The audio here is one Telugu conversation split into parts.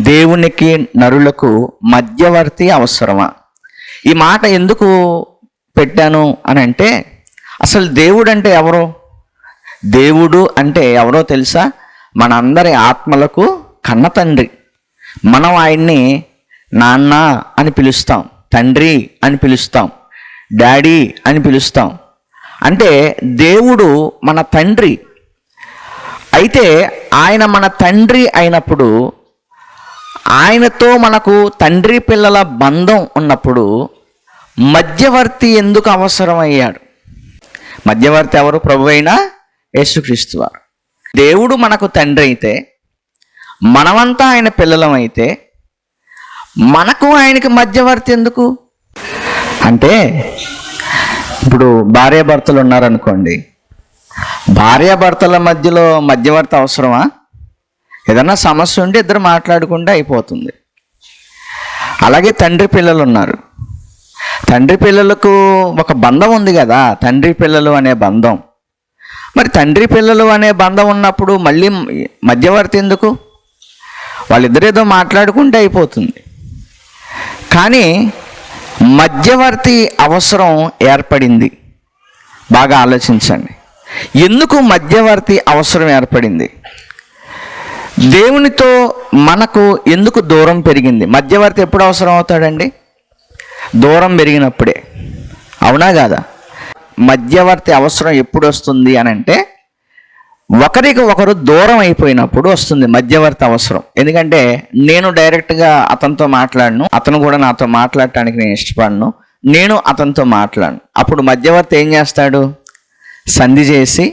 దేవునికి నరులకు మధ్యవర్తి అవసరమా? ఈ మాట ఎందుకు పెట్టాను అని అంటే, అసలు దేవుడు అంటే ఎవరు? దేవుడు అంటే ఎవరో తెలుసా? మనందరి ఆత్మలకు కన్న తండ్రి. మనం ఆయన్ని నాన్న అని పిలుస్తాం, తండ్రి అని పిలుస్తాం, డాడీ అని పిలుస్తాం. అంటే దేవుడు మన తండ్రి. అయితే ఆయన మన తండ్రి అయినప్పుడు, ఆయనతో మనకు తండ్రి పిల్లల బంధం ఉన్నప్పుడు మధ్యవర్తి ఎందుకు అవసరమయ్యాడు? మధ్యవర్తి ఎవరు? ప్రభు అయిన యేసుక్రీస్తు వారు. దేవుడు మనకు తండ్రి అయితే, మనమంతా ఆయన పిల్లలమైతే మనకు ఆయనకి మధ్యవర్తి ఎందుకు? అంటే ఇప్పుడు భార్యాభర్తలు ఉన్నారనుకోండి, భార్యాభర్తల మధ్యలో మధ్యవర్తి అవసరమా? ఏదన్నా సమస్య ఉంటే ఇద్దరు మాట్లాడుకుంటే అయిపోతుంది. అలాగే తండ్రి పిల్లలు ఉన్నారు, తండ్రి పిల్లలకు ఒక బంధం ఉంది కదా, తండ్రి పిల్లలు అనే బంధం. మరి తండ్రి పిల్లలు అనే బంధం ఉన్నప్పుడు మళ్ళీ మధ్యవర్తి ఎందుకు? వాళ్ళిద్దరేదో మాట్లాడుకుంటే అయిపోతుంది. కానీ మధ్యవర్తి అవసరం ఏర్పడింది. బాగా ఆలోచించండి, ఎందుకు మధ్యవర్తి అవసరం ఏర్పడింది? దేవునితో మనకు ఎందుకు దూరం పెరిగింది? మధ్యవర్తి ఎప్పుడు అవసరం అవుతాడండి? దూరం పెరిగినప్పుడే. అవునా కాదా? మధ్యవర్తి అవసరం ఎప్పుడు వస్తుంది అని అంటే, ఒకరికి ఒకరు దూరం అయిపోయినప్పుడు వస్తుంది మధ్యవర్తి అవసరం. ఎందుకంటే నేను డైరెక్ట్గా అతనితో మాట్లాడను, అతను కూడా నాతో మాట్లాడటానికి నేను ఇష్టపడను, నేను అతనితో మాట్లాడను. అప్పుడు మధ్యవర్తి ఏం చేస్తాడు? సంధి చేసి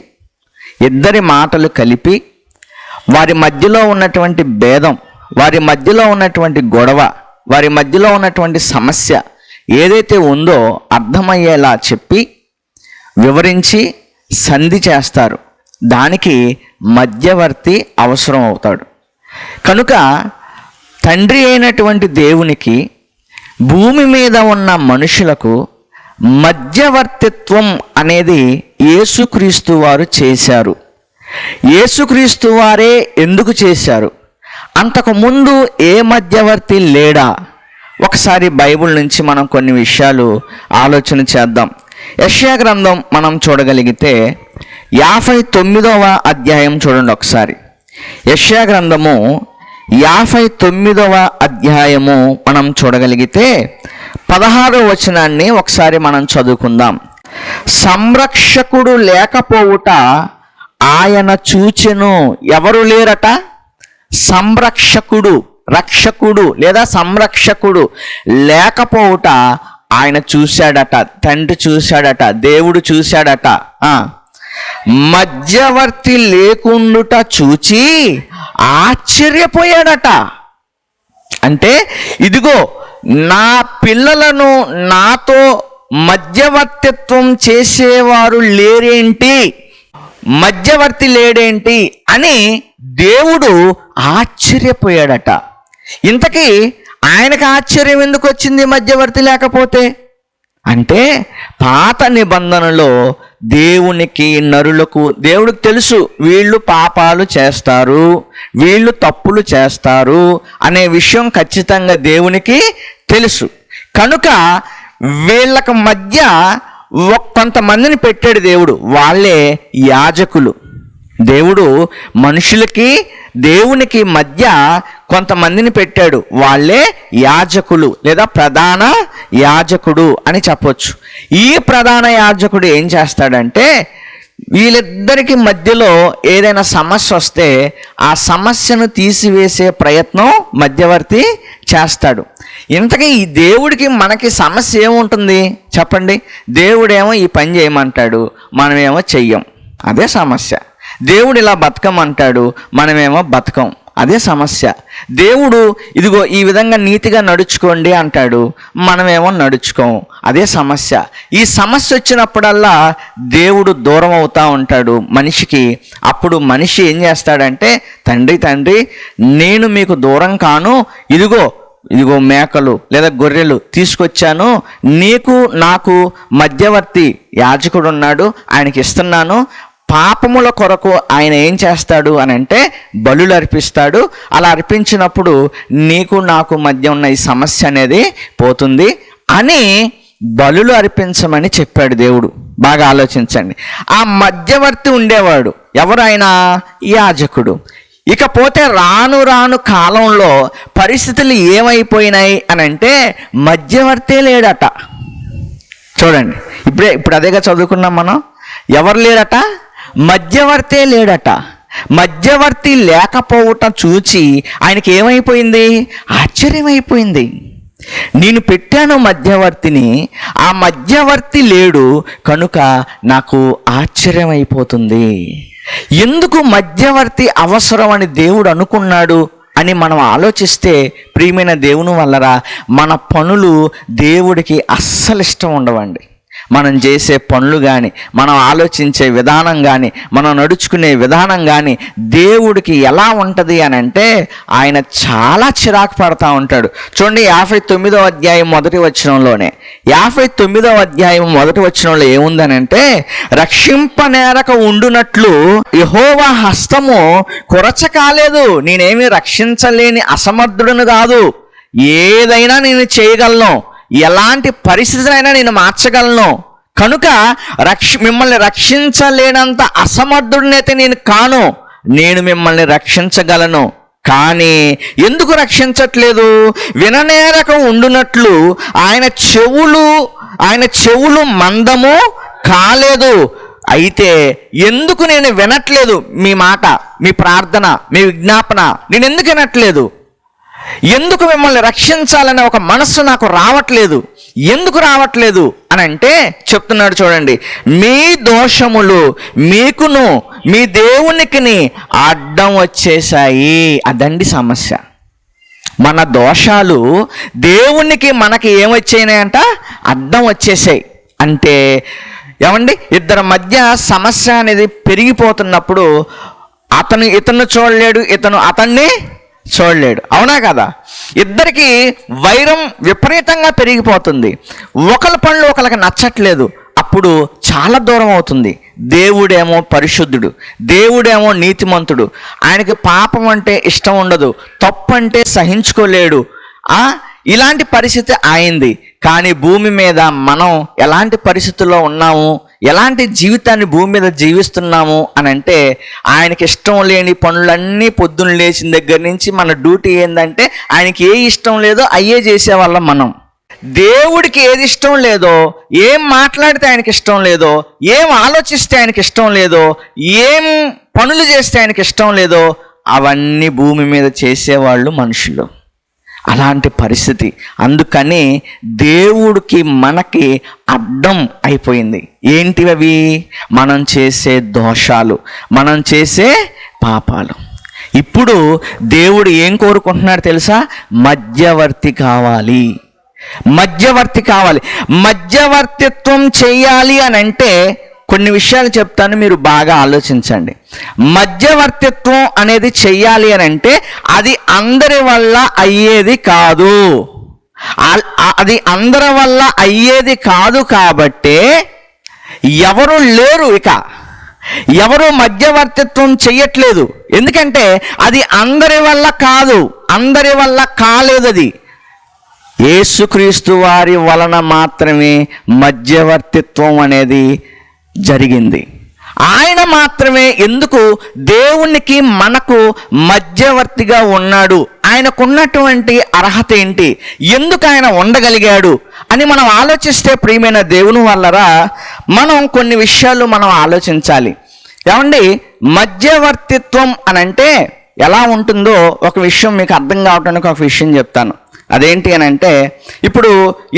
ఇద్దరి మాటలు కలిపి వారి మధ్యలో ఉన్నటువంటి భేదం, వారి మధ్యలో ఉన్నటువంటి గొడవ, వారి మధ్యలో ఉన్నటువంటి సమస్య ఏదైతే ఉందో అర్థమయ్యేలా చెప్పి వివరించి సంధి చేస్తారు. దానికి మధ్యవర్తి అవసరం అవుతాడు. కనుక తండ్రి అయినటువంటి దేవునికి భూమి మీద ఉన్న మనుషులకు మధ్యవర్తిత్వం అనేది యేసుక్రీస్తు వారు చేశారు. యేసుక్రీస్తు వారే ఎందుకు చేశారు? అంతకుముందు ఏ మధ్యవర్తి లేడా? ఒకసారి బైబిల్ నుంచి మనం కొన్ని విషయాలు ఆలోచన చేద్దాం. యెషయా గ్రంథం మనం చూడగలిగితే 59వ అధ్యాయం చూడండి ఒకసారి. యెషయా గ్రంథము 59వ అధ్యాయము మనం చూడగలిగితే 16వ వచనాన్ని ఒకసారి మనం చదువుకుందాం. సంరక్షకుడు లేకపోవుట ఆయన చూచెను. ఎవరు లేరట? సంరక్షకుడు, రక్షకుడు లేదా సంరక్షకుడు లేకపోవుట ఆయన చూశాడట, తండ్రి చూశాడట, దేవుడు చూశాడట. మధ్యవర్తి లేకుండుట చూచి ఆశ్చర్యపోయాడట. అంటే ఇదిగో నా పిల్లలను నాతో మధ్యవర్తిత్వం చేసేవారు లేరేంటి, మధ్యవర్తి లేడేంటి అని దేవుడు ఆశ్చర్యపోయాడట. ఇంతకీ ఆయనకు ఆశ్చర్యం ఎందుకు వచ్చింది మధ్యవర్తి లేకపోతే? అంటే పాత నిబంధనలో దేవునికి నరులకు, దేవుడికి తెలుసు వీళ్ళు పాపాలు చేస్తారు, వీళ్ళు తప్పులు చేస్తారు అనే విషయం ఖచ్చితంగా దేవునికి తెలుసు. కనుక వీళ్ళకి మధ్య కొంతమందిని పెట్టాడు దేవుడు, వాళ్ళే యాజకులు. దేవుడు మనుషులకి దేవునికి మధ్య కొంతమందిని పెట్టాడు, వాళ్ళే యాజకులు లేదా ప్రధాన యాజకుడు అని చెప్పొచ్చు. ఈ ప్రధాన యాజకుడు ఏం చేస్తాడంటే, వీళ్ళిద్దరికి మధ్యలో ఏదైనా సమస్య వస్తే ఆ సమస్యను తీసివేసే ప్రయత్నం మధ్యవర్తి చేస్తాడు. ఇంతకీ ఈ దేవుడికి మనకి సమస్య ఏముంటుంది చెప్పండి? దేవుడేమో ఈ పని చేయమంటాడు, మనమేమో చెయ్యం, అదే సమస్య. దేవుడు ఇలా బతకమంటాడు, మనమేమో బతకం, అదే సమస్య. దేవుడు ఇదిగో ఈ విధంగా నీతిగా నడుచుకోండి అంటాడు, మనమేమో నడుచుకోం, అదే సమస్య. ఈ సమస్య వచ్చినప్పుడల్లా దేవుడు దూరం అవుతూ ఉంటాడు మనిషికి. అప్పుడు మనిషి ఏం చేస్తాడంటే, తండ్రి నేను మీకు దూరం కాను, ఇదిగో మేకలు లేదా గొర్రెలు తీసుకొచ్చాను, నీకు నాకు మధ్యవర్తి యాజకుడు ఉన్నాడు, ఆయనకి ఇస్తున్నాను, పాపముల కొరకు ఆయన ఏం చేస్తాడు అని అంటే బలులు అర్పిస్తాడు. అలా అర్పించినప్పుడు నీకు నాకు మధ్య ఉన్న ఈ సమస్య అనేది పోతుంది అని బలులు అర్పించమని చెప్పాడు దేవుడు. బాగా ఆలోచించండి. ఆ మధ్యవర్తి ఉండేవాడు ఎవరు? ఆయన యాజకుడు. ఇకపోతే రాను రాను కాలంలో పరిస్థితులు ఏమైపోయినాయి అని అంటే మధ్యవర్తే లేడట. చూడండి, ఇప్పుడు అదేగా చదువుకున్నాం మనం. ఎవరు లేరట? మధ్యవర్తే లేడట. మధ్యవర్తి లేకపోవటం చూచి ఆయనకి ఏమైపోయింది? ఆశ్చర్యమైపోయింది. నేను పెట్టాను మధ్యవర్తిని, ఆ మధ్యవర్తి లేడు కనుక నాకు ఆశ్చర్యమైపోతుంది. ఎందుకు మధ్యవర్తి అవసరం అని దేవుడు అనుకున్నాడు అని మనం ఆలోచిస్తే ప్రియమైన దేవుని వల్లరా మన పనులు దేవుడికి అస్సలు ఇష్టం ఉండవండి. మనం చేసే పనులు కానీ, మనం ఆలోచించే విధానం కానీ, మనం నడుచుకునే విధానం కానీ దేవుడికి ఎలా ఉంటుంది అని అంటే ఆయన చాలా చిరాకు పడతా ఉంటాడు. చూడండి, 59వ అధ్యాయం మొదటి వచనంలోనే 59వ అధ్యాయం మొదటి వచనంలో ఏముందనంటే, రక్షింపనేరక ఉండునట్లు యెహోవా హస్తము కొరచ కాలేదు. నేనేమి రక్షించలేని అసమర్థుడును కాదు, ఏదైనా నేను చేయగలను, ఎలాంటి పరిస్థితులైనా నేను మార్చగలను. కనుక మిమ్మల్ని రక్షించలేనంత అసమర్థుడినైతే నేను కాను, నేను మిమ్మల్ని రక్షించగలను. కానీ ఎందుకు రక్షించట్లేదు? విననేరక ఉండునట్లు ఆయన చెవులు మందము కాలేదు. అయితే ఎందుకు నేను వినట్లేదు? మీ మాట, మీ ప్రార్థన, మీ విజ్ఞాపన నేను ఎందుకు వినట్లేదు? ఎందుకు మిమ్మల్ని రక్షించాలనే ఒక మనస్సు నాకు రావట్లేదు? ఎందుకు రావట్లేదు అని అంటే చెప్తున్నాడు. చూడండి, మీ దోషములు మీకును మీ దేవునికిని అడ్డం వచ్చేసాయి. అదండి సమస్య. మన దోషాలు దేవునికి మనకి ఏమొచ్చాయినాయంట? అడ్డం వచ్చేసాయి. అంటే ఏమండి, ఇద్దరి మధ్య సమస్య అనేది పెరిగిపోతున్నప్పుడు అతను ఇతను చూడలేడు, ఇతను అతన్ని చూడలేడు. అవునా కదా? ఇద్దరికి వైరం విపరీతంగా పెరిగిపోతుంది. ఒకరి పనులు ఒకరికి నచ్చట్లేదు. అప్పుడు చాలా దూరం అవుతుంది. దేవుడేమో పరిశుద్ధుడు, దేవుడేమో నీతిమంతుడు. ఆయనకి పాపం అంటే ఇష్టం ఉండదు, తప్పు అంటే సహించుకోలేడు. ఇలాంటి పరిస్థితి అయింది. కానీ భూమి మీద మనం ఎలాంటి పరిస్థితుల్లో ఉన్నాము, ఎలాంటి జీవితాన్ని భూమి మీద జీవిస్తున్నాము అని అంటే ఆయనకి ఇష్టం లేని పనులన్నీ పొద్దున్న లేచిన దగ్గర నుంచి మన డ్యూటీ ఏంటంటే ఆయనకి ఏ ఇష్టం లేదో అయ్యే చేసేవాళ్ళం మనం. దేవుడికి ఏది ఇష్టం లేదో, ఏం మాట్లాడితే ఆయనకి ఇష్టం లేదో, ఏం ఆలోచిస్తే ఆయనకి ఇష్టం లేదో, ఏం పనులు చేస్తే ఆయనకి ఇష్టం లేదో అవన్నీ భూమి మీద చేసేవాళ్ళు మనుషులు. అలాంటి పరిస్థితి. అందుకని దేవుడికి మనకి అడ్డం అయిపోయింది. ఏంటివి అవి? మనం చేసే దోషాలు, మనం చేసే పాపాలు. ఇప్పుడు దేవుడు ఏం కోరుకుంటున్నాడు తెలుసా? మధ్యవర్తి కావాలి, మధ్యవర్తి కావాలి. మధ్యవర్తిత్వం చేయాలి అని అంటే కొన్ని విషయాలు చెప్తాను, మీరు బాగా ఆలోచించండి. మధ్యవర్తిత్వం అనేది చెయ్యాలి అని అంటే అది అందరి వల్ల అయ్యేది కాదు. అది అందరి వల్ల అయ్యేది కాదు కాబట్టే ఎవరు లేరు, ఇక ఎవరు మధ్యవర్తిత్వం చెయ్యట్లేదు. ఎందుకంటే అది అందరి వల్ల కాదు, అందరి వల్ల కాలేదు. అది యేసుక్రీస్తు వారి వలన మాత్రమే మధ్యవర్తిత్వం అనేది జరిగింది. ఆయన మాత్రమే ఎందుకు దేవునికి మనకు మధ్యవర్తిగా ఉన్నాడు, ఆయనకున్నటువంటి అర్హత ఏంటి, ఎందుకు ఆయన ఉండగలిగాడు అని మనం ఆలోచిస్తే ప్రియమైన దేవుని వల్లరా మనం కొన్ని విషయాలు మనం ఆలోచించాలి. ఏమండి, మధ్యవర్తిత్వం అని అంటే ఎలా ఉంటుందో ఒక విషయం మీకు అర్థం కావడానికి ఒక విషయం చెప్తాను. అదేంటి అని అంటే, ఇప్పుడు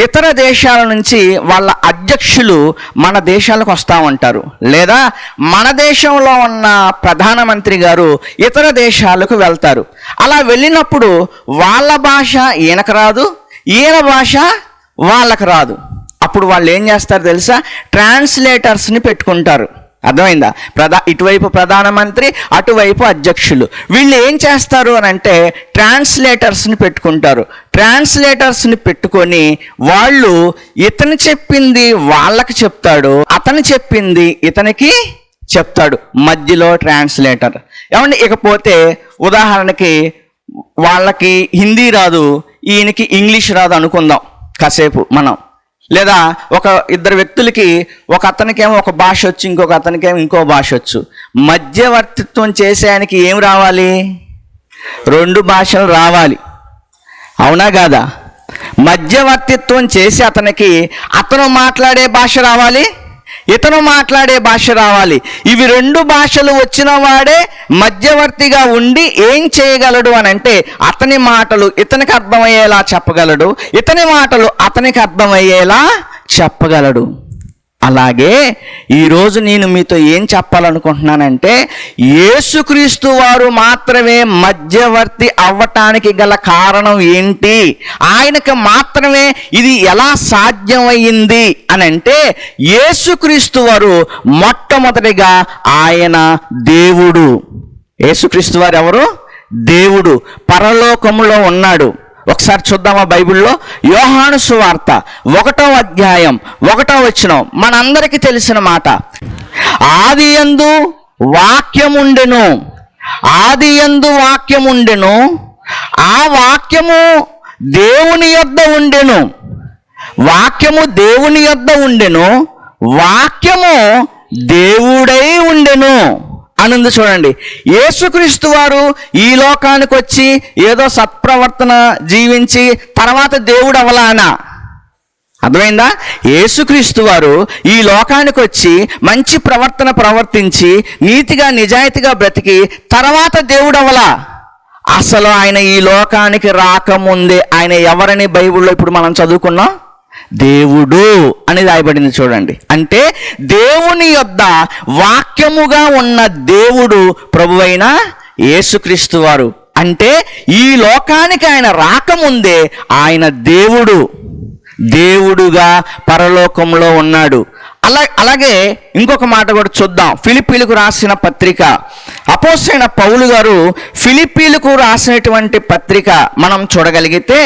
ఇతర దేశాల నుంచి వాళ్ళ అధ్యక్షులు మన దేశాలకు వస్తూ ఉంటారు, లేదా మన దేశంలో ఉన్న ప్రధానమంత్రి గారు ఇతర దేశాలకు వెళ్తారు. అలా వెళ్ళినప్పుడు వాళ్ళ భాష ఈయనకు రాదు, ఈయన భాష వాళ్ళకు రాదు. అప్పుడు వాళ్ళు ఏం చేస్తారు తెలుసా? ట్రాన్స్లేటర్స్ని పెట్టుకుంటారు. అర్థమైందా? ఇటువైపు ప్రధానమంత్రి, అటువైపు అధ్యక్షులు. వీళ్ళు ఏం చేస్తారు అని అంటే ట్రాన్స్లేటర్స్ని పెట్టుకుంటారు. ట్రాన్స్లేటర్స్ని పెట్టుకొని వాళ్ళు ఇతను చెప్పింది వాళ్ళకి చెప్తాడు, అతను చెప్పింది ఇతనికి చెప్తాడు, మధ్యలో ట్రాన్స్లేటర్. ఏమండి, ఇకపోతే ఉదాహరణకి వాళ్ళకి హిందీ రాదు, ఈయనకి ఇంగ్లీష్ రాదు అనుకుందాం కాసేపు మనం. లేదా ఒక ఇద్దరు వ్యక్తులకి, ఒక అతనికేమో ఒక భాష వచ్చు, ఇంకొక అతనికేమో ఇంకో భాష వచ్చు. మధ్యవర్తిత్వం చేసే ఆయనకి ఏం రావాలి? 2 భాషలు రావాలి, అవునా కాదా? మధ్యవర్తిత్వం చేసి అతనికి అతను మాట్లాడే భాష రావాలి, ఇతను మాట్లాడే భాష రావాలి. ఇవి 2 భాషలు వచ్చిన వాడే మధ్యవర్తిగా ఉండి ఏం చేయగలడు అని అంటే, అతని మాటలు ఇతనికి అర్థమయ్యేలా చెప్పగలడు, ఇతని మాటలు అతనికి అర్థమయ్యేలా చెప్పగలడు. అలాగే ఈరోజు నేను మీతో ఏం చెప్పాలనుకుంటున్నానంటే, యేసుక్రీస్తు వారు మాత్రమే మధ్యవర్తి అవ్వటానికి గల కారణం ఏంటి, ఆయనకు మాత్రమే ఇది ఎలా సాధ్యమయ్యింది అని అంటే, యేసుక్రీస్తు వారు మొట్టమొదటిగా ఆయన దేవుడు. యేసుక్రీస్తు వారు ఎవరు? దేవుడు, పరలోకములో ఉన్నాడు. ఒకసారి చూద్దామా బైబిల్లో? యోహాను సువార్త 1వ అధ్యాయం 1వ వచనం, మనందరికీ తెలిసిన మాట. ఆదియందు వాక్యముండెను, ఆదియందు వాక్యముండెను, ఆ వాక్యము దేవుని యొద్ద ఉండెను, వాక్యము దేవుని యొద్ద ఉండెను, వాక్యము దేవుడై ఉండెను అనుంది. చూడండి, యేసుక్రీస్తు వారు ఈ లోకానికి వచ్చి ఏదో సత్ప్రవర్తన జీవించి తర్వాత దేవుడు అవలానా? అర్థమైందా? యేసుక్రీస్తు వారు ఈ లోకానికి వచ్చి మంచి ప్రవర్తన ప్రవర్తించి నీతిగా నిజాయితీగా బ్రతికి తర్వాత దేవుడు అవలా? అసలు ఆయన ఈ లోకానికి రాకముందే ఆయన ఎవరని బైబిల్లో ఇప్పుడు మనం చదువుకున్నాం? దేవుడు అని రాయబడింది. చూడండి, అంటే దేవుని యొద్ద వాక్యముగా ఉన్న దేవుడు ప్రభువైన యేసుక్రీస్తు వారు. అంటే ఈ లోకానికి ఆయన రాకముందే ఆయన దేవుడుగా పరలోకంలో ఉన్నాడు. అలాగే ఇంకొక మాట కూడా చూద్దాం. ఫిలిప్పీలకు రాసిన పత్రిక, అపోస్తలుడైన పౌలు గారు ఫిలిప్పీలకు రాసినటువంటి పత్రిక మనం చూడగలిగితే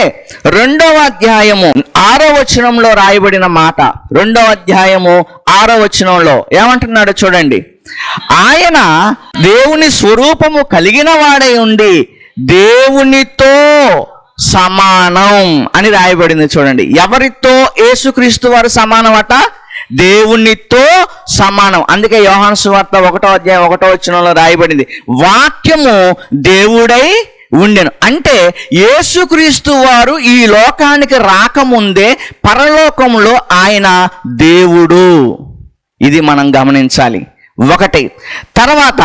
2వ అధ్యాయము 6వ వచనంలో రాయబడిన మాట. 2వ అధ్యాయము 6వ వచనంలో ఏమంటున్నాడో చూడండి. ఆయన దేవుని స్వరూపము కలిగిన వాడై ఉండి దేవునితో సమానం అని రాయబడింది. చూడండి, ఎవరితో? యేసుక్రీస్తు వారు సమానమట, దేవునితో సమానం. అందుకే యోహాను సువార్త 1వ అధ్యాయం 1వ వచనంలో రాయబడింది, వాక్యము దేవుడై ఉండెను. అంటే యేసుక్రీస్తు వారు ఈ లోకానికి రాకముందే పరలోకంలో ఆయన దేవుడు. ఇది మనం గమనించాలి. ఒకటి. తర్వాత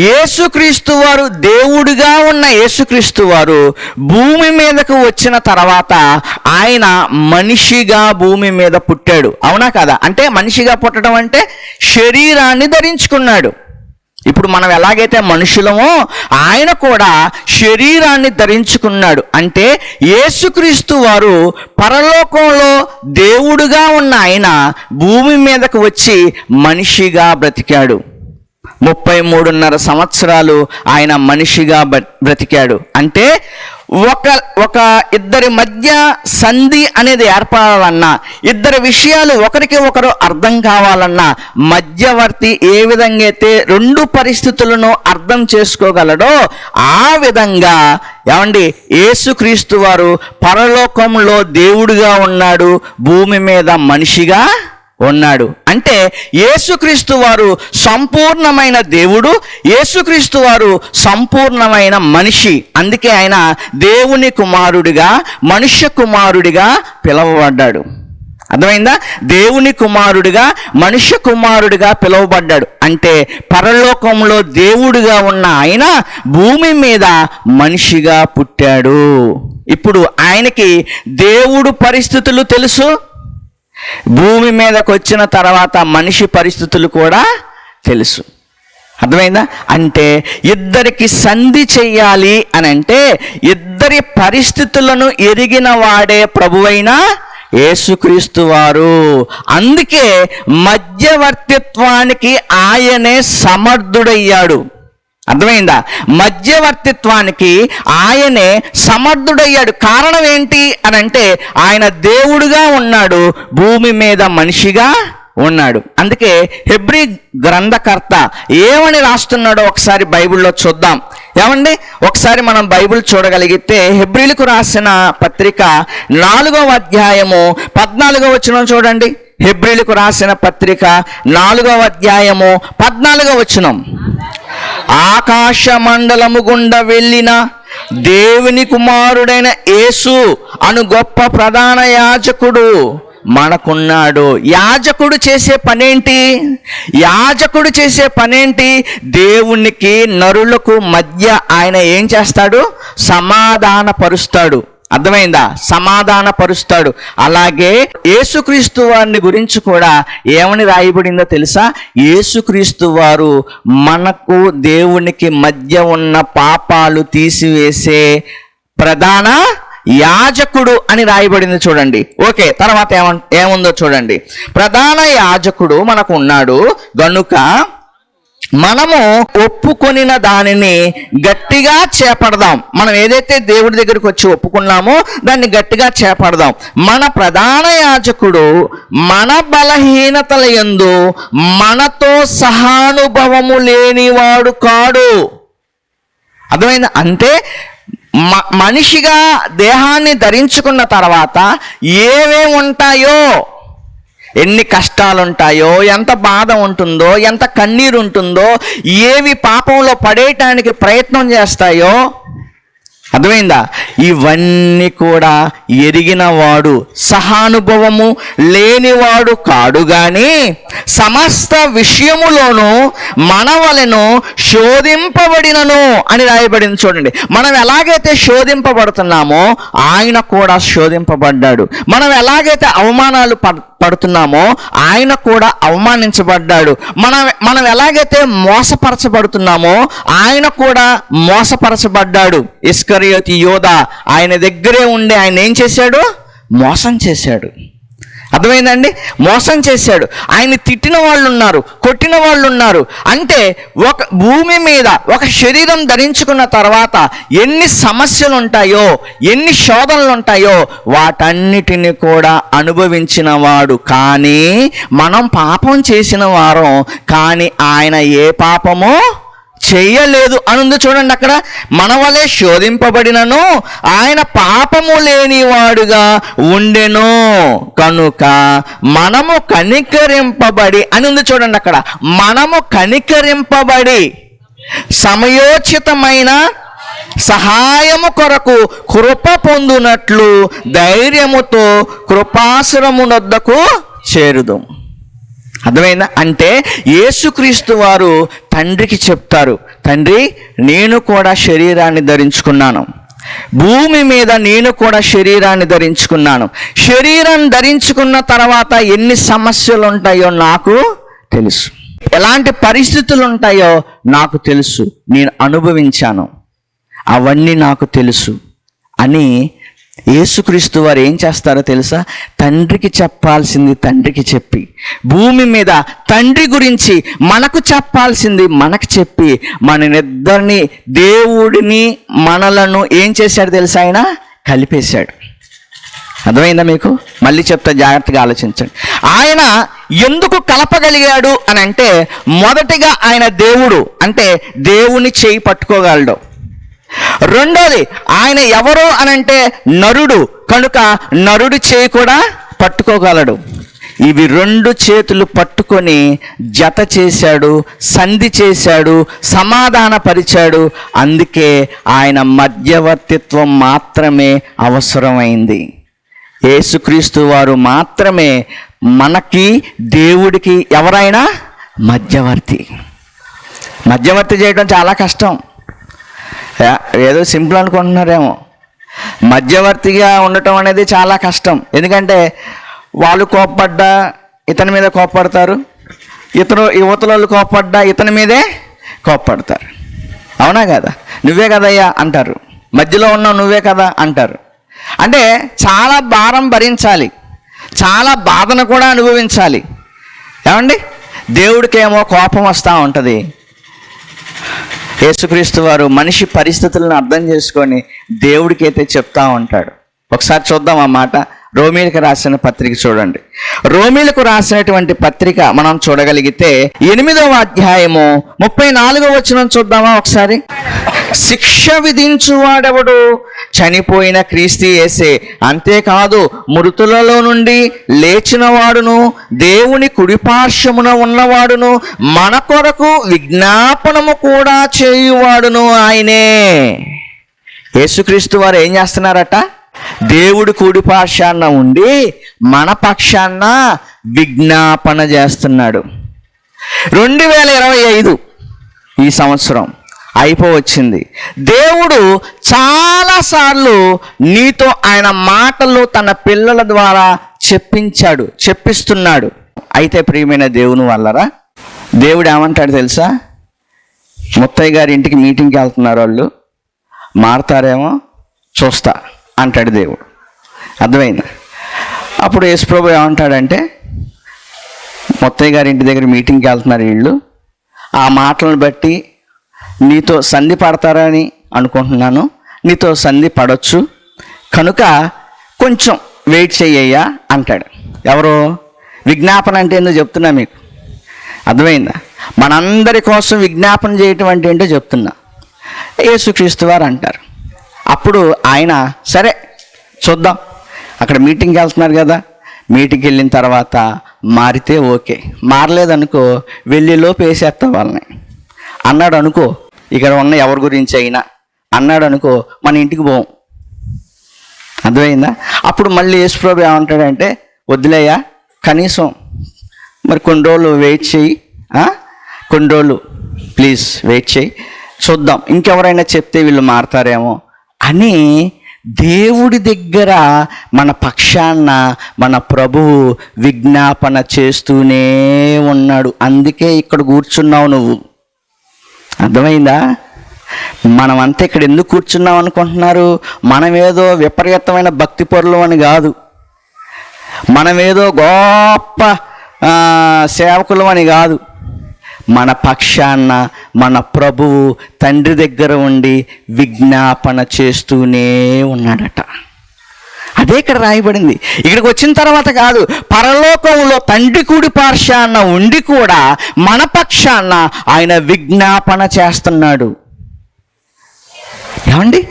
యేసుక్రీస్తు వారు దేవుడిగా ఉన్న యేసుక్రీస్తు వారు భూమి మీదకు వచ్చిన తర్వాత ఆయన మనిషిగా భూమి మీద పుట్టాడు, అవునా కదా? అంటే మనిషిగా పుట్టడం అంటే శరీరాన్ని ధరించుకున్నాడు. ఇప్పుడు మనం ఎలాగైతే మనుషులమో ఆయన కూడా శరీరాన్ని ధరించుకున్నాడు. అంటే యేసుక్రీస్తు వారు పరలోకంలో దేవుడుగా ఉన్న ఆయన భూమి మీదకు వచ్చి మనిషిగా బ్రతికాడు. 33.5 సంవత్సరాలు ఆయన మనిషిగా బ్రతికాడు. అంటే ఒక ఇద్దరి మధ్య సంధి అనేది ఏర్పడాలన్నా, ఇద్దరి విషయాలు ఒకరికి ఒకరు అర్థం కావాలన్నా, మధ్యవర్తి ఏ విధంగా అయితే 2 పరిస్థితులను అర్థం చేసుకోగలడో ఆ విధంగా ఏమండి యేసుక్రీస్తు వారు పరలోకంలో దేవుడిగా ఉన్నాడు, భూమి మీద మనిషిగా ఉన్నాడు. అంటే యేసుక్రీస్తు వారు సంపూర్ణమైన దేవుడు, యేసుక్రీస్తు వారు సంపూర్ణమైన మనిషి. అందుకే ఆయన దేవుని కుమారుడిగా, మనుష్య కుమారుడిగా పిలువబడ్డాడు. అర్థమైందా? దేవుని కుమారుడిగా, మనుష్య కుమారుడిగా పిలువబడ్డాడు. అంటే పరలోకంలో దేవుడిగా ఉన్న ఆయన భూమి మీద మనిషిగా పుట్టాడు. ఇప్పుడు ఆయనకి దేవుడు పరిస్థితులు తెలుసు, భూమి మీదకి వచ్చిన తర్వాత మనిషి పరిస్థితులు కూడా తెలుసు. అర్థమైందా? అంటే ఇద్దరికి సంధి చెయ్యాలి అని అంటే ఇద్దరి పరిస్థితులను ఎరిగిన వాడే ప్రభువైన యేసుక్రీస్తు వారు. అందుకే మధ్యవర్తిత్వానికి ఆయనే సమర్థుడయ్యాడు. అర్థమైందా? మధ్యవర్తిత్వానికి ఆయనే సమర్థుడయ్యాడు. కారణం ఏంటి అని అంటే ఆయన దేవుడుగా ఉన్నాడు, భూమి మీద మనిషిగా ఉన్నాడు. అందుకే హెబ్రీ గ్రంథకర్త ఏమని రాస్తున్నాడో ఒకసారి బైబిల్లో చూద్దాం. ఏమండి, ఒకసారి మనం బైబిల్ చూడగలిగితే హెబ్రీలకు రాసిన పత్రిక 4వ అధ్యాయము 14వ వచనం చూడండి. హెబ్రీలకు రాసిన పత్రిక 4వ అధ్యాయము 14వ వచనం. ఆకాశ మండలము గుండా వెళ్ళిన దేవుని కుమారుడైన యేసు అను గొప్ప ప్రధాన యాజకుడు మనకున్నాడు. యాజకుడు చేసే పనేంటి? యాజకుడు చేసే పనేంటి? దేవునికి నరులకు మధ్య ఆయన ఏం చేస్తాడు? సమాధానపరుస్తాడు. అర్థమైందా? సమాధానపరుస్తాడు. అలాగే యేసుక్రీస్తు వారిని గురించి కూడా ఏమని రాయబడిందో తెలుసా? యేసుక్రీస్తు వారు మనకు దేవునికి మధ్య ఉన్న పాపాలు తీసివేసే ప్రధాన యాజకుడు అని రాయబడింది చూడండి. ఓకే, తర్వాత ఏముందో చూడండి. ప్రధాన యాజకుడు మనకు ఉన్నాడు గనుక మనము ఒప్పుకొనిన దానిని గట్టిగా చేపడదాం. మనం ఏదైతే దేవుడి దగ్గరికి వచ్చి ఒప్పుకున్నామో దాన్ని గట్టిగా చేపడదాం. మన ప్రధాన యాజకుడు మన బలహీనతల యందు మనతో సహానుభవము లేనివాడు కాడు. అర్థమైందా? అంటే మనిషిగా దేహాన్ని ధరించుకున్న తర్వాత ఏమేమి ఉంటాయో, ఎన్ని కష్టాలు ఉంటాయో, ఎంత బాధ ఉంటుందో, ఎంత కన్నీరు ఉంటుందో, ఏవి పాపంలో పడేయటానికి ప్రయత్నం చేస్తాయో, అర్థమైందా? ఇవన్నీ కూడా ఎరిగినవాడు, సహానుభవము లేనివాడు కాడు గాని సమస్త విషయములోనూ మన వలెను శోధింపబడినను అని రాయబడింది చూడండి. మనం ఎలాగైతే శోధింపబడుతున్నామో ఆయన కూడా శోధింపబడ్డాడు. మనం ఎలాగైతే అవమానాలు పడుతున్నామో ఆయన కూడా అవమానించబడ్డాడు. మనం ఎలాగైతే మోసపరచబడుతున్నామో ఆయన కూడా మోసపరచబడ్డాడు. ఇస్కరియోతు యోధా ఆయన దగ్గరే ఉండి ఆయన ఏం చేశాడు? మోసం చేశాడు. అర్థమైందండి? మోసం చేశాడు. ఆయన తిట్టిన వాళ్ళు ఉన్నారు, కొట్టిన వాళ్ళు ఉన్నారు. అంటే ఒక భూమి మీద ఒక శరీరం ధరించుకున్న తర్వాత ఎన్ని సమస్యలు ఉంటాయో, ఎన్ని శోధనలు ఉంటాయో వాటన్నిటిని కూడా అనుభవించిన వాడు. కానీ మనం పాపం చేసిన వారం, కానీ ఆయన ఏ పాపమో చెయ్యలేదు అనుంది చూడండి. అక్కడ మన వలె శోధింపబడినను ఆయన పాపము లేనివాడుగా ఉండెను కనుక మనము కనికరింపబడి అని ఉంది చూడండి. అక్కడ మనము కనికరింపబడి సమయోచితమైన సహాయము కొరకు కృప పొందునట్లు ధైర్యముతో కృపాసనమునొద్దకు చేరుదు. అర్థమైందా? అంటే యేసుక్రీస్తు వారు తండ్రికి చెప్తారు, తండ్రి నేను కూడా శరీరాన్ని ధరించుకున్నాను, భూమి మీద నేను కూడా శరీరాన్ని ధరించుకున్నాను. శరీరం ధరించుకున్న తర్వాత ఎన్ని సమస్యలు ఉంటాయో నాకు తెలుసు, ఎలాంటి పరిస్థితులు ఉంటాయో నాకు తెలుసు, నేను అనుభవించాను, అవన్నీ నాకు తెలుసు అని యేసుక్రీస్తు వారు ఏం చేస్తారో తెలుసా? తండ్రికి చెప్పాల్సింది తండ్రికి చెప్పి, భూమి మీద తండ్రి గురించి మనకు చెప్పాల్సింది మనకు చెప్పి, మననిద్దరిని, దేవుడిని మనలను ఏం చేశాడు తెలుసా? ఆయన కలిపేశాడు. అర్థమైందా మీకు? మళ్ళీ చెప్తా, జాగ్రత్తగా ఆలోచించండి. ఆయన ఎందుకు కలపగలిగాడు అని అంటే, మొదటిగా ఆయన దేవుడు, అంటే దేవుని చేయి పట్టుకోగలడు. రెండోది ఆయన ఎవరు అనంటే నరుడు కనుక నరుడి చేయి కూడా పట్టుకోగలడు. ఇవి రెండు చేతులు పట్టుకొని జత చేశాడు, సంధి చేశాడు, సమాధానపరిచాడు. అందుకే ఆయన మధ్యవర్తిత్వం మాత్రమే అవసరమైంది. యేసుక్రీస్తు వారు మాత్రమే మనకి దేవుడికి ఎవరైనా మధ్యవర్తి. మధ్యవర్తి చేయడం చాలా కష్టం. ఏదో సింపుల్ అనుకుంటున్నారేమో. మధ్యవర్తిగా ఉండటం అనేది చాలా కష్టం. ఎందుకంటే వాళ్ళు కోప్పడ్డా ఇతని మీద కోప్పడతారు, యువతల వాళ్ళు కోప్పడ్డా ఇతని మీదే కోప్పడతారు. అవునా కదా? నువ్వే కదయ్యా అంటారు, మధ్యలో ఉన్నావు నువ్వే కదా అంటారు. అంటే చాలా భారం భరించాలి, చాలా బాధను కూడా అనుభవించాలి. ఏమండి? దేవుడికేమో కోపం వస్తూ ఉంటుంది. యేసుక్రీస్తు వారు మనిషి పరిస్థితులను అర్థం చేసుకొని దేవుడికి అయితే చెప్తా ఉంటాడు. ఒకసారి చూద్దాం ఆ మాట. రోమీలకు రాసిన పత్రిక చూడండి. రోమీలకు రాసినటువంటి పత్రిక మనం చూడగలిగితే 8వ అధ్యాయము 34వ వచనం చూద్దామా ఒకసారి. శిక్ష విధించువాడెవడు? చనిపోయిన క్రీస్తు యేసే. అంతేకాదు మృతులలో నుండి లేచిన వాడును, దేవుని కుడిపార్శ్వమున ఉన్నవాడును, మన కొరకు విజ్ఞాపనము కూడా చేయువాడును ఆయనే. యేసుక్రీస్తు వారు ఏం చేస్తున్నారట? దేవుడి కుడిపార్శ్వాన ఉండి మన పక్షాన విజ్ఞాపన చేస్తున్నాడు. 2025 ఈ సంవత్సరం అయిపోవచ్చింది. దేవుడు చాలాసార్లు నీతో ఆయన మాటలు తన పిల్లల ద్వారా చెప్పిస్తున్నాడు. అయితే ప్రియమైన దేవుని వల్లరా, దేవుడు ఏమంటాడు తెలుసా? ముత్తయ్య గారి ఇంటికి మీటింగ్కి వెళ్తున్నారు, వాళ్ళు మారతారేమో చూస్తా అంటాడు దేవుడు. అర్థమైందా? అప్పుడు యేసుప్రభు ఏమంటాడంటే, ముత్తయ్య గారి ఇంటి దగ్గర మీటింగ్కి వెళ్తున్నారు వీళ్ళు, ఆ మాటలను బట్టి నీతో సంధి పడతారని అనుకుంటున్నాను, నీతో సంధి పడవచ్చు, కనుక కొంచెం వెయిట్ చెయ్యయ్యా అంటాడు. ఎవరు? విజ్ఞాపన అంటే ఏందో చెప్తున్నా మీకు. అర్థమైందా? మనందరి కోసం విజ్ఞాపన చేయటం అంటే ఏంటో చెప్తున్నా. యేసుక్రీస్తు వారు అంటారు. అప్పుడు ఆయన సరే చూద్దాం, అక్కడ మీటింగ్కి వెళ్తున్నారు కదా, మీటింగ్కి వెళ్ళిన తర్వాత మారితే ఓకే, మారలేదనుకో వెళ్ళిలోపు వేసేస్తా వాళ్ళని అన్నాడు అనుకో, ఇక్కడ ఉన్న ఎవరి గురించి అయినా అన్నాడు అనుకో, మన ఇంటికి పోం. అర్థమైందా? అప్పుడు మళ్ళీ యేసుప్రభు ఏమంటాడంటే, వదిలేయ్యా, కనీసం మరి కొన్ని రోజులు వెయిట్ చేయి, కొన్ని రోజులు ప్లీజ్ వెయిట్ చేయి, చూద్దాం, ఇంకెవరైనా చెప్తే వీళ్ళు మారతారేమో అని దేవుడి దగ్గర మన పక్షాన మన ప్రభువు విజ్ఞాపన చేస్తూనే ఉన్నాడు. అందుకే ఇక్కడ కూర్చున్నావు నువ్వు. అర్థమైందా? మనమంతా ఇక్కడ ఎందుకు కూర్చున్నాం అనుకుంటున్నారు? మనమేదో విపరీతమైన భక్తి పరులు అని కాదు, మనమేదో గొప్ప సేవకులు అని కాదు. మన పక్షాన మన ప్రభువు తండ్రి దగ్గర ఉండి విజ్ఞాపన చేస్తూనే ఉన్నాడట. అదే ఇక్కడ రాయబడింది. ఇక్కడికి వచ్చిన తర్వాత కాదు, పరలోకంలో తండ్రి కుడి పార్శ్వాన ఉండి కూడా మన పక్షాన ఆయన విజ్ఞాపన చేస్తున్నాడు. ఏమండి,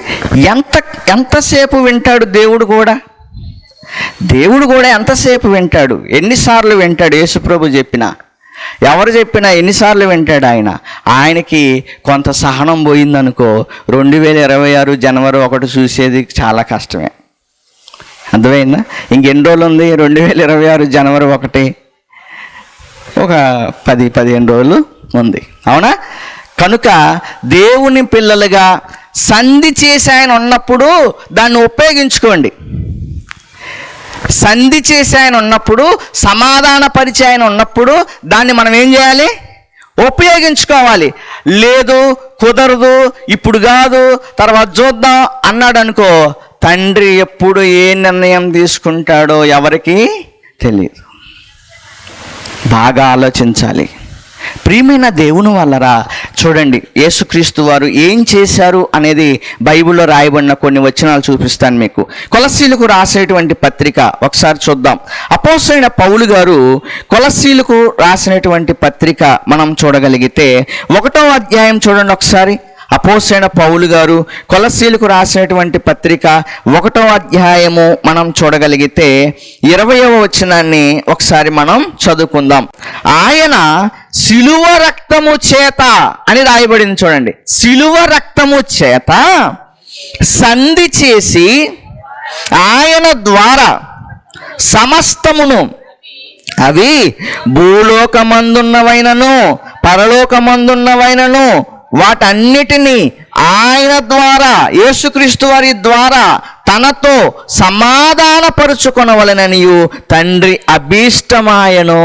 ఎంతసేపు వింటాడు దేవుడు కూడా? దేవుడు కూడా ఎంతసేపు వింటాడు? ఎన్నిసార్లు వింటాడు? యేసుప్రభు చెప్పినా, ఎవరు చెప్పినా ఎన్నిసార్లు వింటాడు ఆయన? ఆయనకి కొంత సహనం పోయిందనుకో, 2026 జనవరి 1 చూసేది చాలా కష్టమే. అర్థమైందా? ఇంకెన్ని రోజులు ఉంది? 2026 జనవరి 1, ఒక 10-15 రోజులు ఉంది, అవునా? కనుక దేవుని పిల్లలుగా సంధి చేసి ఆయన ఉన్నప్పుడు దాన్ని ఉపయోగించుకోండి. సంధి చేసి ఆయన ఉన్నప్పుడు, సమాధాన పరిచే ఆయన ఉన్నప్పుడు దాన్ని మనం ఏం చేయాలి? ఉపయోగించుకోవాలి. లేదు, కుదరదు, ఇప్పుడు కాదు, తర్వాత చూద్దాం అన్నాడు అనుకో, తండ్రి ఎప్పుడు ఏ నిర్ణయం తీసుకుంటాడో ఎవరికి తెలియదు. బాగా ఆలోచించాలి. ప్రియమైన దేవుని వల్లరా, చూడండి యేసుక్రీస్తు వారు ఏం చేశారు అనేది బైబిల్లో రాయబడిన కొన్ని వచనాలు చూపిస్తాను మీకు. కొలస్సీలకు రాసేటువంటి పత్రిక ఒకసారి చూద్దాం. అపోస్తలుడైన పౌలు గారు కొలస్సీలకు రాసినటువంటి పత్రిక మనం చూడగలిగితే 1వ అధ్యాయం చూడండి ఒకసారి. అపోస్తలుడైన పౌలు గారు కొలస్సీలకు రాసినటువంటి పత్రిక 1వ అధ్యాయము మనం చూడగలిగితే 20వ వచనాన్ని ఒకసారి మనం చదువుకుందాం. ఆయన శిలువ రక్తము చేత అని రాయబడింది చూడండి. శిలువ రక్తము చేత సంధి చేసి ఆయన ద్వారా సమస్తమును, అవి భూలోకమందున్నవైనను పరలోకమందున్నవైనను, వాటన్నిటినీ ఆయన ద్వారా, యేసుక్రీస్తు వారి ద్వారా తనతో సమాధానపరుచుకొనవలెననియు తండ్రి అభీష్టమాయను.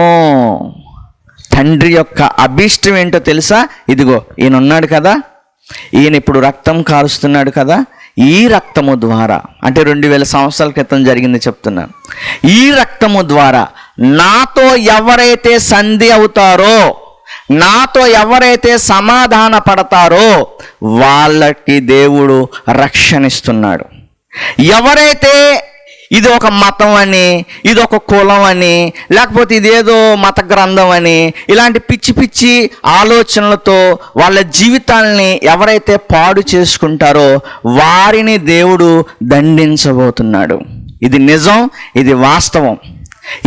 తండ్రి యొక్క అభీష్టం ఏంటో తెలుసా? ఇదిగో ఈయన ఉన్నాడు కదా, ఈయన ఇప్పుడు రక్తం కారుస్తున్నాడు కదా, ఈ రక్తము ద్వారా, అంటే 2000 సంవత్సరాల క్రితం జరిగింది చెప్తున్నాను, ఈ రక్తము ద్వారా నాతో ఎవరైతే సంధి అవుతారో, నాతో ఎవరైతే సమాధాన పడతారో వాళ్ళకి దేవుడు రక్షణ ఇస్తున్నాడు. ఎవరైతే ఇది ఒక మతం అని, ఇది ఒక కులం అని, లేకపోతే ఇదేదో మత గ్రంథం అని, ఇలాంటి పిచ్చి పిచ్చి ఆలోచనలతో వాళ్ళ జీవితాల్ని ఎవరైతే పాడు చేసుకుంటారో వారిని దేవుడు దండించబోతున్నాడు. ఇది నిజం, ఇది వాస్తవం.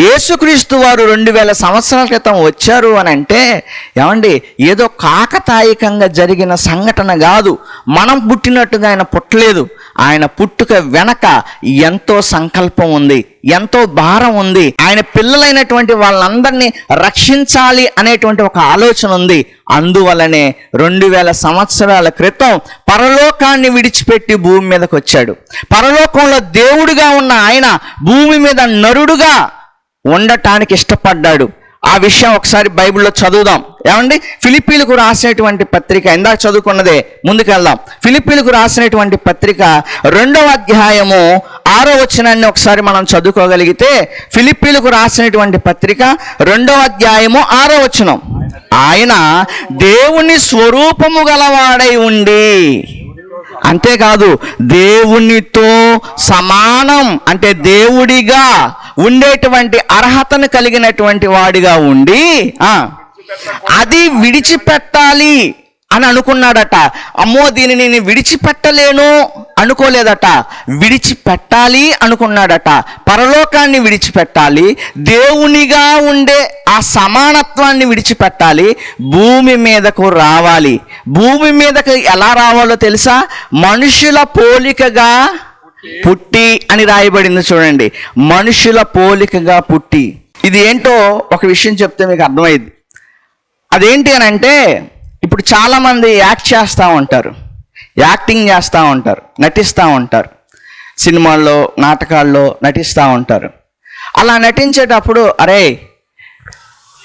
యేసుక్రీస్తు వారు 2000 సంవత్సరాల క్రితం వచ్చారు అని అంటే ఏమండి, ఏదో కాకతాయికంగా జరిగిన సంఘటన కాదు. మనం పుట్టినట్టుగా ఆయన పుట్టలేదు. ఆయన పుట్టుక వెనక ఎంతో సంకల్పం ఉంది, ఎంతో భారం ఉంది. ఆయన పిల్లలైనటువంటి వాళ్ళందరినీ రక్షించాలి అనేటువంటి ఒక ఆలోచన ఉంది. అందువలనే 2000 సంవత్సరాల క్రితం పరలోకాన్ని విడిచిపెట్టి భూమి మీదకి వచ్చాడు. పరలోకంలో దేవుడిగా ఉన్న ఆయన భూమి మీద నరుడుగా ఉండటానికి ఇష్టపడ్డాడు. ఆ విషయం ఒకసారి బైబిల్లో చదువుదాం. ఏమండి, ఫిలిప్పీలకు రాసినటువంటి పత్రిక, ఇందాక చదువుకున్నదే, ముందుకెళ్దాం. ఫిలిప్పీలకు రాసినటువంటి పత్రిక 2వ అధ్యాయము 6వ వచనాన్ని ఒకసారి మనం చదువుకోగలిగితే, ఫిలిప్పీలకు రాసినటువంటి పత్రిక 2వ అధ్యాయము 6వ వచనం, ఆయన దేవుని స్వరూపము గలవాడై ఉండి, అంతేకాదు దేవునితో సమానం అంటే దేవుడిగా ఉండేటువంటి అర్హతను కలిగినటువంటి వాడిగా ఉండి అది విడిచిపెట్టాలి అని అనుకున్నాడట. అమ్మో దీనిని నేను విడిచిపెట్టలేను అనుకోలేదట, విడిచిపెట్టాలి అనుకున్నాడట. పరలోకాన్ని విడిచిపెట్టాలి, దేవునిగా ఉండే ఆ సమానత్వాన్ని విడిచిపెట్టాలి, భూమి మీదకు రావాలి. భూమి మీదకు ఎలా రావాలో తెలుసా? మనుషుల పోలికగా పుట్టి అని రాయబడింది. చూడండి, మనుషుల పోలికగా పుట్టి. ఇది ఏంటో ఒక విషయం చెప్తే మీకు అర్థమైంది. అదేంటి అని అంటే, ఇప్పుడు చాలామంది యాక్ట్ చేస్తూ ఉంటారు, యాక్టింగ్ చేస్తూ ఉంటారు, నటిస్తూ ఉంటారు, సినిమాల్లో నాటకాల్లో నటిస్తూ ఉంటారు. అలా నటించేటప్పుడు అరే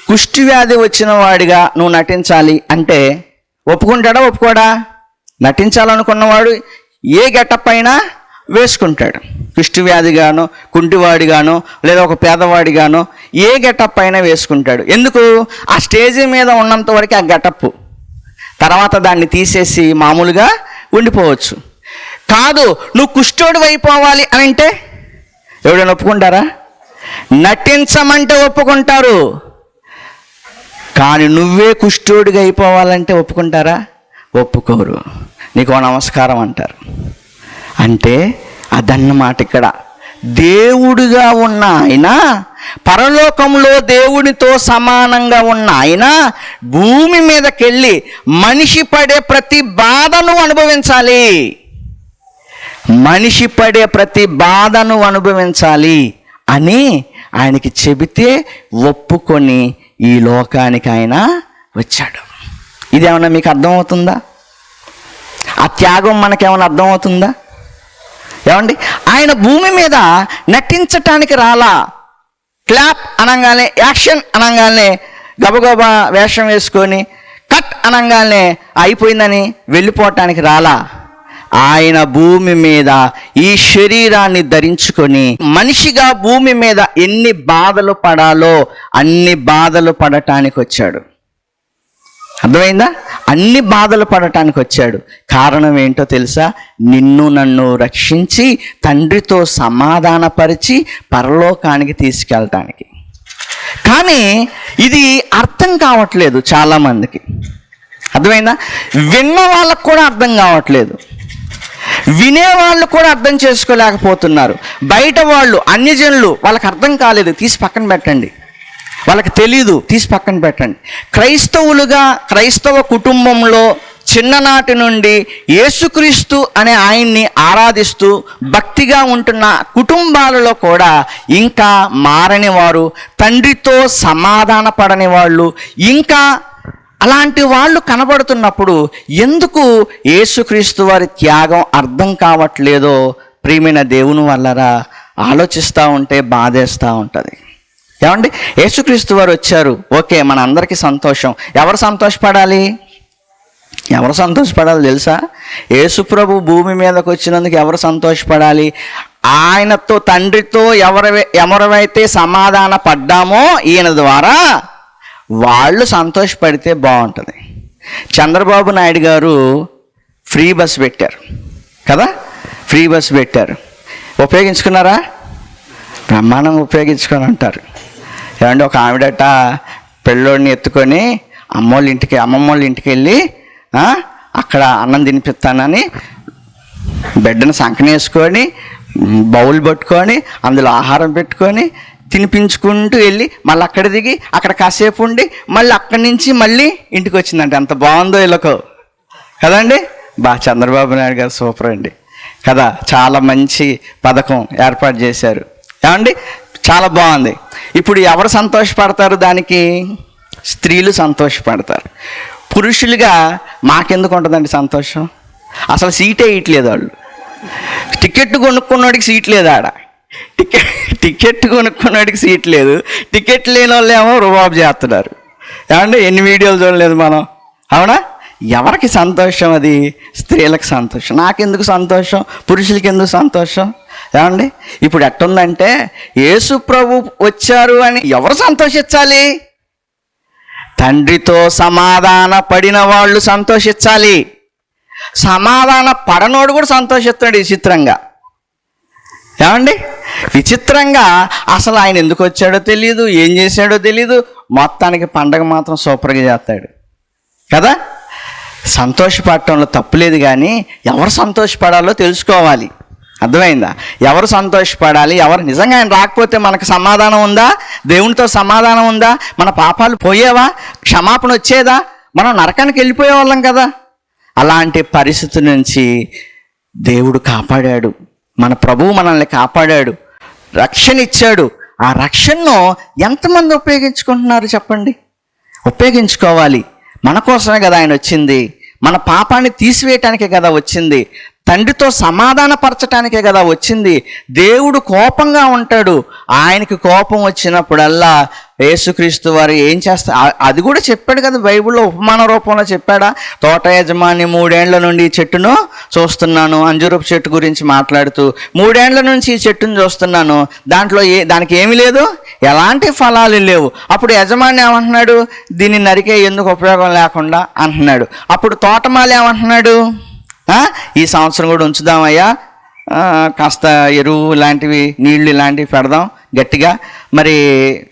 కుష్టి వ్యాధి వచ్చిన వాడిగా నువ్వు నటించాలి అంటే ఒప్పుకుంటాడా? ఒప్పుకోడా? నటించాలనుకున్నవాడు ఏ గెటప్ అయినా వేసుకుంటాడు. కుష్టి వ్యాధిగానో, కుంటివాడిగానో, లేదా ఒక పేదవాడిగానో ఏ గెటప్ అయినా వేసుకుంటాడు. ఎందుకు? ఆ స్టేజీ మీద ఉన్నంత వరకు ఆ గెటప్, తర్వాత దాన్ని తీసేసి మామూలుగా ఉండిపోవచ్చు. కాదు, నువ్వు కుష్ఠోడు అయిపోవాలి అని అంటే ఎవడైనా ఒప్పుకుంటారా? నటించమంటే ఒప్పుకుంటారు, కానీ నువ్వే కుష్ఠోడిగా అయిపోవాలంటే ఒప్పుకుంటారా? ఒప్పుకోరు. నీకు నమస్కారం అంటారు. అంటే అదన్నమాట. ఇక్కడ దేవుడిగా ఉన్న ఆయన, పరలోకంలో దేవునితో సమానంగా ఉన్న ఆయన భూమి మీదకెళ్ళి మనిషి పడే ప్రతి బాధను అనుభవించాలి. మనిషి పడే ప్రతి బాధను అనుభవించాలి అని ఆయనకి చెబితే ఒప్పుకొని ఈ లోకానికి ఆయన వచ్చాడు. ఇదేమన్నా మీకు అర్థమవుతుందా? ఆ త్యాగం మనకేమన్నా అర్థమవుతుందా? ఏమండి, ఆయన భూమి మీద నటించటానికి రాలా. క్లాప్ అనగానే, యాక్షన్ అనగానే గబగబా వేషం వేసుకొని కట్ అనగానే అయిపోయిందని వెళ్ళిపోవటానికి రాలా. ఆయన భూమి మీద ఈ శరీరాన్ని ధరించుకొని మనిషిగా భూమి మీద ఎన్ని బాధలు పడాలో అన్ని బాధలు పడటానికి వచ్చాడు. అర్థమైందా? అన్ని బాధలు పడటానికి వచ్చాడు. కారణం ఏంటో తెలుసా? నిన్ను నన్ను రక్షించి తండ్రితో సమాధానపరిచి పరలోకానికి తీసుకెళ్ళటానికి. కానీ ఇది అర్థం కావట్లేదు చాలామందికి. అర్థమైందా? విన్న వాళ్ళకు కూడా అర్థం కావట్లేదు, వినేవాళ్ళు కూడా అర్థం చేసుకోలేకపోతున్నారు. బయట వాళ్ళు, అన్యజనులు, వాళ్ళకి అర్థం కాలేదు, తీసి పక్కన పెట్టండి. వాళ్ళకి తెలీదు, తీసి పక్కన పెట్టండి. క్రైస్తవులుగా, క్రైస్తవ కుటుంబంలో చిన్ననాటి నుండి యేసుక్రీస్తు అనే ఆయన్ని ఆరాధిస్తూ భక్తిగా ఉంటున్న కుటుంబాలలో కూడా ఇంకా మారని వారు, తండ్రితో సమాధాన పడని వాళ్ళు, ఇంకా అలాంటి వాళ్ళు కనబడుతున్నప్పుడు ఎందుకు యేసుక్రీస్తు వారి త్యాగం అర్థం కావట్లేదో ప్రియమైన దేవుని వల్లరా ఆలోచిస్తూ ఉంటే బాధేస్తూ ఉంటుంది. ఏమండి, యేసుక్రీస్తు వారు వచ్చారు, ఓకే, మన అందరికీ సంతోషం. ఎవరు సంతోషపడాలి? ఎవరు సంతోషపడాలి తెలుసా? యేసుప్రభు భూమి మీదకి వచ్చినందుకు ఎవరు సంతోషపడాలి? ఆయనతో, తండ్రితో ఎవరైతే సమాధాన పడ్డామో ఈయన ద్వారా వాళ్ళు సంతోషపడితే బాగుంటుంది. చంద్రబాబు నాయుడు గారు ఫ్రీ బస్ పెట్టారు కదా, ఫ్రీ బస్ పెట్టారు. ఉపయోగించుకున్నారా? బ్రహ్మాండంగా ఉపయోగించుకొని ఉంటారు. ఏమంటే ఒక ఆవిడట పెళ్ళోడిని ఎత్తుకొని అమ్మమ్మ వాళ్ళ ఇంటికి వెళ్ళి అక్కడ అన్నం తినిపిస్తానని బిడ్డను సంకనేసుకొని బౌల్ పట్టుకొని అందులో ఆహారం పెట్టుకొని తినిపించుకుంటూ వెళ్ళి మళ్ళీ అక్కడ దిగి అక్కడ కాసేపు ఉండి మళ్ళీ అక్కడి నుంచి మళ్ళీ ఇంటికి వచ్చిందంటే ఎంత బాగుందో వీళ్ళకో కదండి. చంద్రబాబు నాయుడు గారు సూపర్ అండి కదా, చాలా మంచి పథకం ఏర్పాటు చేశారు ఏమండి, చాలా బాగుంది. ఇప్పుడు ఎవరు సంతోషపడతారు దానికి? స్త్రీలు సంతోషపడతారు. పురుషులుగా మాకెందుకు ఉంటుందండి సంతోషం? అసలు సీటే ఇయట్లేదు వాళ్ళు. టికెట్ కొనుక్కున్నోడికి సీట్ లేదు ఆడ, టికెట్ కొనుక్కున్నోడికి సీట్ లేదు, టికెట్ లేని వాళ్ళు ఏమో రుబాబు చేస్తున్నారు ఏమంటే. ఎన్ని వీడియోలు చూడలేదు మనం, అవునా? ఎవరికి సంతోషం? అది స్త్రీలకు సంతోషం. నాకెందుకు సంతోషం? పురుషులకి ఎందుకు సంతోషం ఏమండి? ఇప్పుడు ఎట్టుందంటే యేసు ప్రభు వచ్చారు అని ఎవరు సంతోషించాలి? తండ్రితో సమాధాన పడిన వాళ్ళు సంతోషించాలి. సమాధాన పడనోడు కూడా సంతోషిస్తాడు విచిత్రంగా ఏమండి. విచిత్రంగా అసలు ఆయన ఎందుకు వచ్చాడో తెలియదు, ఏం చేశాడో తెలియదు, మొత్తానికి పండగ మాత్రం సూపర్గా చేస్తాడు కదా. సంతోషపడటంలో తప్పులేదు, కానీ ఎవరు సంతోషపడాలో తెలుసుకోవాలి. అర్థమైందా? ఎవరు సంతోషపడాలి, ఎవరు నిజంగా ఆయన రాకపోతే మనకు సమాధానం ఉందా? దేవునితో సమాధానం ఉందా? మన పాపాలు పోయేవా? క్షమాపణ వచ్చేదా? మనం నరకానికి వెళ్ళిపోయే వాళ్ళం కదా. అలాంటి పరిస్థితి నుంచి దేవుడు కాపాడాడు. మన ప్రభువు మనల్ని కాపాడాడు, రక్షణ ఇచ్చాడు. ఆ రక్షణను ఎంతమంది ఉపయోగించుకుంటున్నారు చెప్పండి? ఉపయోగించుకోవాలి. మన కోసమే కదా ఆయన వచ్చింది, మన పాపాన్ని తీసివేయటానికే కదా వచ్చింది, తండ్రితో సమాధానపరచటానికే కదా వచ్చింది. దేవుడు కోపంగా ఉంటాడు. ఆయనకి కోపం వచ్చినప్పుడల్లా యేసుక్రీస్తు వారు ఏం చేస్తారు అది కూడా చెప్పాడు కదా బైబిల్లో, ఉపమాన రూపంలో చెప్పాడా? తోట యజమాని 3 ఏళ్ల నుండి ఈ చెట్టును చూస్తున్నాను, అంజూరపు చెట్టు గురించి మాట్లాడుతూ 3 ఏళ్ల నుంచి ఈ చెట్టును చూస్తున్నాను, దాంట్లో దానికి ఏమీ లేదు, ఎలాంటి ఫలాలు లేవు. అప్పుడు యజమాని ఏమంటున్నాడు? దీన్ని నరికే ఎందుకు ఉపయోగం లేకుండా అంటున్నాడు. అప్పుడు తోటమాలి ఏమంటున్నాడు? ఈ సంవత్సరం కూడా ఉంచుదామయ్యా, కాస్త ఎరువు ఇలాంటివి నీళ్లు ఇలాంటివి పెడదాం గట్టిగా, మరి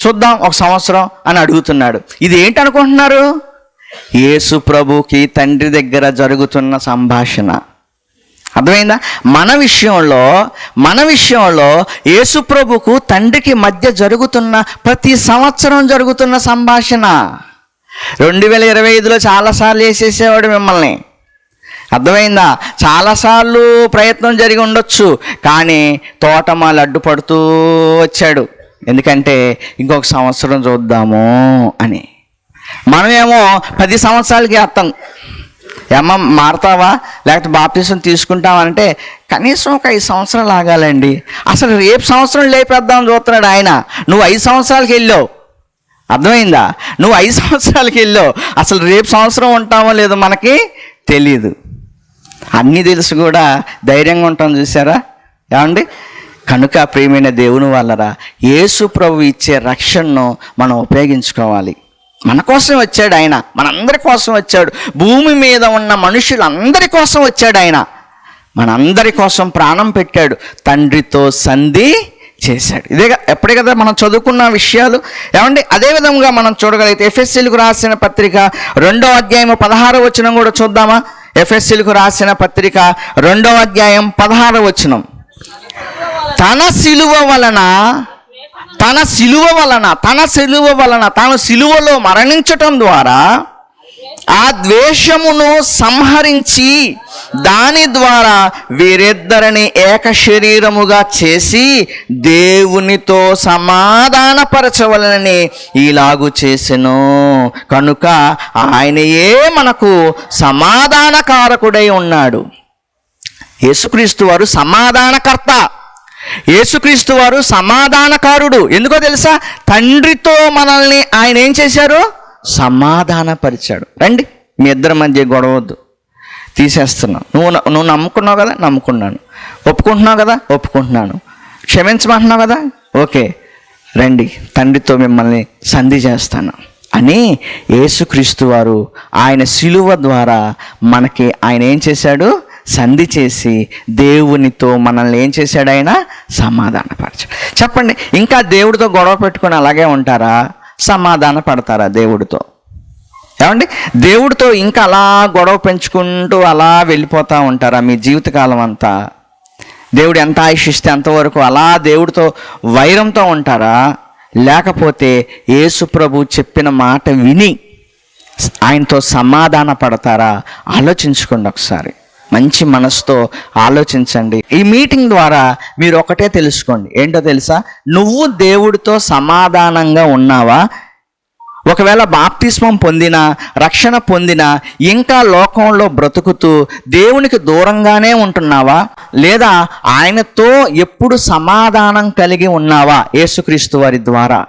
చూద్దాం ఒక సంవత్సరం అని అడుగుతున్నాడు. ఇది ఏంటి అనుకుంటున్నారు? యేసు ప్రభుకి తండ్రి దగ్గర జరుగుతున్న సంభాషణ. అర్థమైందా? మన విషయంలో యేసు ప్రభుకు తండ్రికి మధ్య జరుగుతున్న ప్రతి సంవత్సరం జరుగుతున్న సంభాషణ. 2025లో చాలాసార్లు వేసేసేవాడు మిమ్మల్ని. అర్థమైందా? చాలాసార్లు ప్రయత్నం జరిగి ఉండొచ్చు, కానీ తోటమాలు అడ్డుపడుతూ వచ్చాడు. ఎందుకంటే ఇంకొక సంవత్సరం చూద్దాము అని. మనమేమో 10 సంవత్సరాలకి అర్థం ఏమో మారుతావా లేకపోతే బాప్టిజం తీసుకుంటామంటే కనీసం ఒక 5 సంవత్సరాలు ఆగాలండి. అసలు రేపు సంవత్సరం లేపేద్దామని చూస్తున్నాడు ఆయన. నువ్వు 5 సంవత్సరాలకి వెళ్ళావు. అర్థమైందా? నువ్వు 5 సంవత్సరాలకి వెళ్ళావు. అసలు రేపు సంవత్సరం ఉంటామో లేదో మనకి తెలియదు. అన్నీ తెలుసు కూడా ధైర్యంగా ఉంటాం, చూసారా ఏమండి? కనుక ప్రియమైన దేవుని వాళ్ళరా, యేసు ప్రభు ఇచ్చే రక్షణను మనం ఉపయోగించుకోవాలి. మన కోసం వచ్చాడు ఆయన, మనందరి కోసం వచ్చాడు. భూమి మీద ఉన్న మనుషులందరి కోసం వచ్చాడు ఆయన, మనందరి కోసం ప్రాణం పెట్టాడు, తండ్రితో సంధి చేశాడు. ఎప్పుడే కదా మనం చదువుకున్న విషయాలు ఏమండి. అదేవిధంగా మనం చూడగలిగితే ఎఫెసీయులకు రాసిన పత్రిక 2వ అధ్యాయం 16వ వచనం కూడా చూద్దామా? ఎఫెసీయులకు రాసిన పత్రిక 2వ అధ్యాయం 16వ వచనం. తన సిలువ వలన తాను సిలువలో మరణించటం ద్వారా ఆ ద్వేషమును సంహరించి దాని ద్వారా వీరిద్దరిని ఏక శరీరముగా చేసి దేవునితో సమాధానపరచవలనని ఇలాగు చేసెను. కనుక ఆయనయే మనకు సమాధానకారకుడై ఉన్నాడు. యేసుక్రీస్తు వారు సమాధానకర్త, యేసుక్రీస్తు వారు సమాధానకారుడు. ఎందుకో తెలుసా? తండ్రితో మనల్ని ఆయన ఏం చేశారు? సమాధానపరిచాడు. రండి, మీ ఇద్దరి మధ్య గొడవద్దు, తీసేస్తున్నాను. నువ్వు నమ్ముకున్నావు కదా, నమ్ముకున్నాను. ఒప్పుకుంటున్నావు కదా, ఒప్పుకుంటున్నాను. క్షమించమంటున్నావు కదా, ఓకే, రండి, తండ్రితో మిమ్మల్ని సంధి చేస్తాను అని యేసుక్రీస్తు వారు ఆయన శిలువ ద్వారా మనకి ఆయన ఏం చేశాడు? సంధి చేసి దేవునితో మనల్ని ఏం చేశాడు? ఆయన సమాధానపరచాడు. చెప్పండి, ఇంకా దేవుడితో గొడవ పెట్టుకొని అలాగే ఉంటారా? సమాధాన పడతారా దేవుడితో? ఏమండి, దేవుడితో ఇంకా అలా గొడవ పెంచుకుంటూ అలా వెళ్ళిపోతూ ఉంటారా మీ జీవితకాలం అంతా? దేవుడు ఎంత ఆయుషిస్తే అంతవరకు అలా దేవుడితో వైరంతో ఉంటారా? లేకపోతే యేసు ప్రభు చెప్పిన మాట విని ఆయనతో సమాధాన పడతారా? ఆలోచించుకోండి ఒకసారి. మంచి మనసుతో ఆలోచించండి. ఈ మీటింగ్ ద్వారా మీరు ఒకటే తెలుసుకోండి. ఏంటో తెలుసా? నువ్వు దేవుడితో సమాధానంగా ఉన్నావా? ఒకవేళ బాప్తిస్మం పొందినా, రక్షణ పొందినా, ఇంకా లోకంలో బ్రతుకుతూ దేవునికి దూరంగానే ఉంటున్నావా? లేదా ఆయనతో ఎప్పుడు సమాధానం కలిగి ఉన్నావా యేసుక్రీస్తు వారి ద్వారా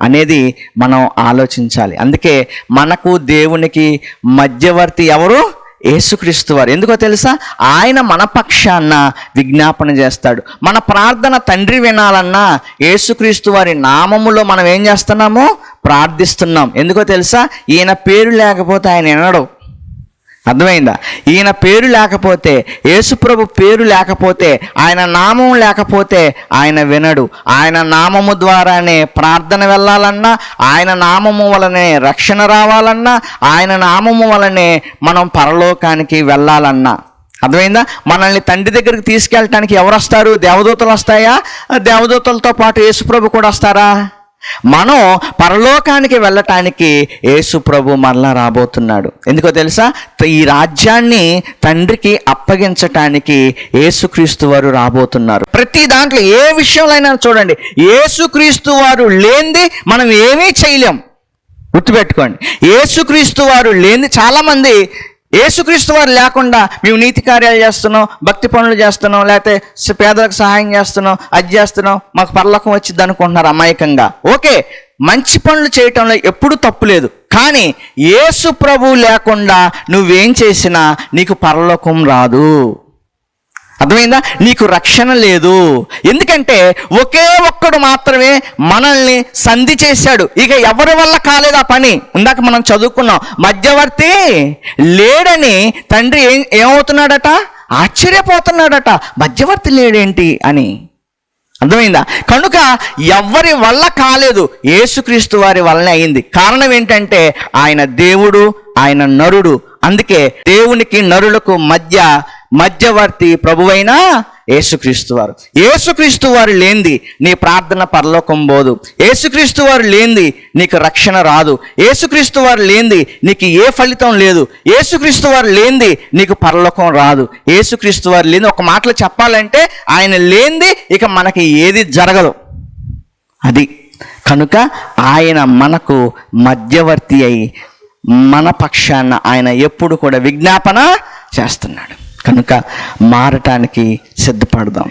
అనేది మనం ఆలోచించాలి. అందుకే మనకు దేవునికి మధ్యవర్తి ఎవరు? యేసుక్రీస్తు వారు. ఎందుకో తెలుసా? ఆయన మన పక్షాన విజ్ఞాపన చేస్తాడు. మన ప్రార్థన తండ్రి వినాలన్నా యేసుక్రీస్తు వారి నామములో మనం ఏం చేస్తున్నాము? ప్రార్థిస్తున్నాం. ఎందుకో తెలుసా? ఈయన పేరు లేకపోతే ఆయన వినడు. అర్థమైందా? ఈయన పేరు లేకపోతే, యేసుప్రభు పేరు లేకపోతే, ఆయన నామం లేకపోతే ఆయన వినడు. ఆయన నామము ద్వారానే ప్రార్థన వెళ్ళాలన్నా, ఆయన నామము వలనే రక్షణ రావాలన్నా, ఆయన నామము వలనే మనం పరలోకానికి వెళ్ళాలన్నా. అర్థమైందా? మనల్ని తండ్రి దగ్గరికి తీసుకెళ్ళటానికి ఎవరు వస్తారు? దేవదూతలు వస్తాయా? దేవదూతలతో పాటు యేసుప్రభు కూడా వస్తారా? మనం పరలోకానికి వెళ్ళటానికి యేసు ప్రభు మరలా రాబోతున్నాడు. ఎందుకో తెలుసా? ఈ రాజ్యాన్ని తండ్రికి అప్పగించటానికి యేసుక్రీస్తు వారు రాబోతున్నారు. ప్రతి దాంట్లో ఏ విషయంలో అయినా చూడండి, యేసుక్రీస్తు వారు లేనిది మనం ఏమీ చేయలేం. గుర్తుపెట్టుకోండి, యేసుక్రీస్తు వారు లేనిది. చాలామంది యేసుక్రీస్తు వారు లేకుండా మేము నీతి కార్యాలు చేస్తున్నాం, భక్తి పనులు చేస్తున్నాం, లేకపోతే పేదలకు సహాయం చేస్తున్నాం, అది చేస్తున్నాం, మాకు పరలోకం వచ్చింది అనుకుంటున్నారు అమాయకంగా. ఓకే, మంచి పనులు చేయటంలో ఎప్పుడు తప్పు లేదు. కానీ యేసు ప్రభువు లేకుండా నువ్వేం చేసినా నీకు పరలోకం రాదు. అర్థమైందా? నీకు రక్షణ లేదు. ఎందుకంటే ఒకే ఒక్కడు మాత్రమే మనల్ని సంధి చేశాడు. ఇక ఎవరి వల్ల కాలేదు ఆ పని. ఇందాక మనం చదువుకున్నాం, మధ్యవర్తి లేడని తండ్రి ఏమవుతున్నాడట? ఆశ్చర్యపోతున్నాడట. మధ్యవర్తి లేడేంటి అని. అర్థమైందా? కనుక ఎవరి వల్ల కాలేదు, యేసుక్రీస్తు వారి వల్లనే అయింది. కారణం ఏంటంటే ఆయన దేవుడు, ఆయన నరుడు. అందుకే దేవునికి నరులకు మధ్యవర్తి ప్రభువైన యేసుక్రీస్తు వారు. యేసుక్రీస్తు వారు లేనిది నీ ప్రార్థన పరలోకం పోదు. యేసుక్రీస్తు వారు లేనిది నీకు రక్షణ రాదు. యేసుక్రీస్తు వారు లేనిది నీకు ఏ ఫలితం లేదు. యేసుక్రీస్తు వారు లేనిది నీకు పరలోకం రాదు. యేసుక్రీస్తు వారు లేనిది, ఒక మాటలో చెప్పాలంటే ఆయన లేనిది ఇక మనకి ఏది జరగదు. అది కనుక ఆయన మనకు మధ్యవర్తి అయి మన పక్షాన ఆయన ఎప్పుడు కూడా విజ్ఞాపన చేస్తున్నాడు. కనుక మారటానికి సిద్ధపడదాం.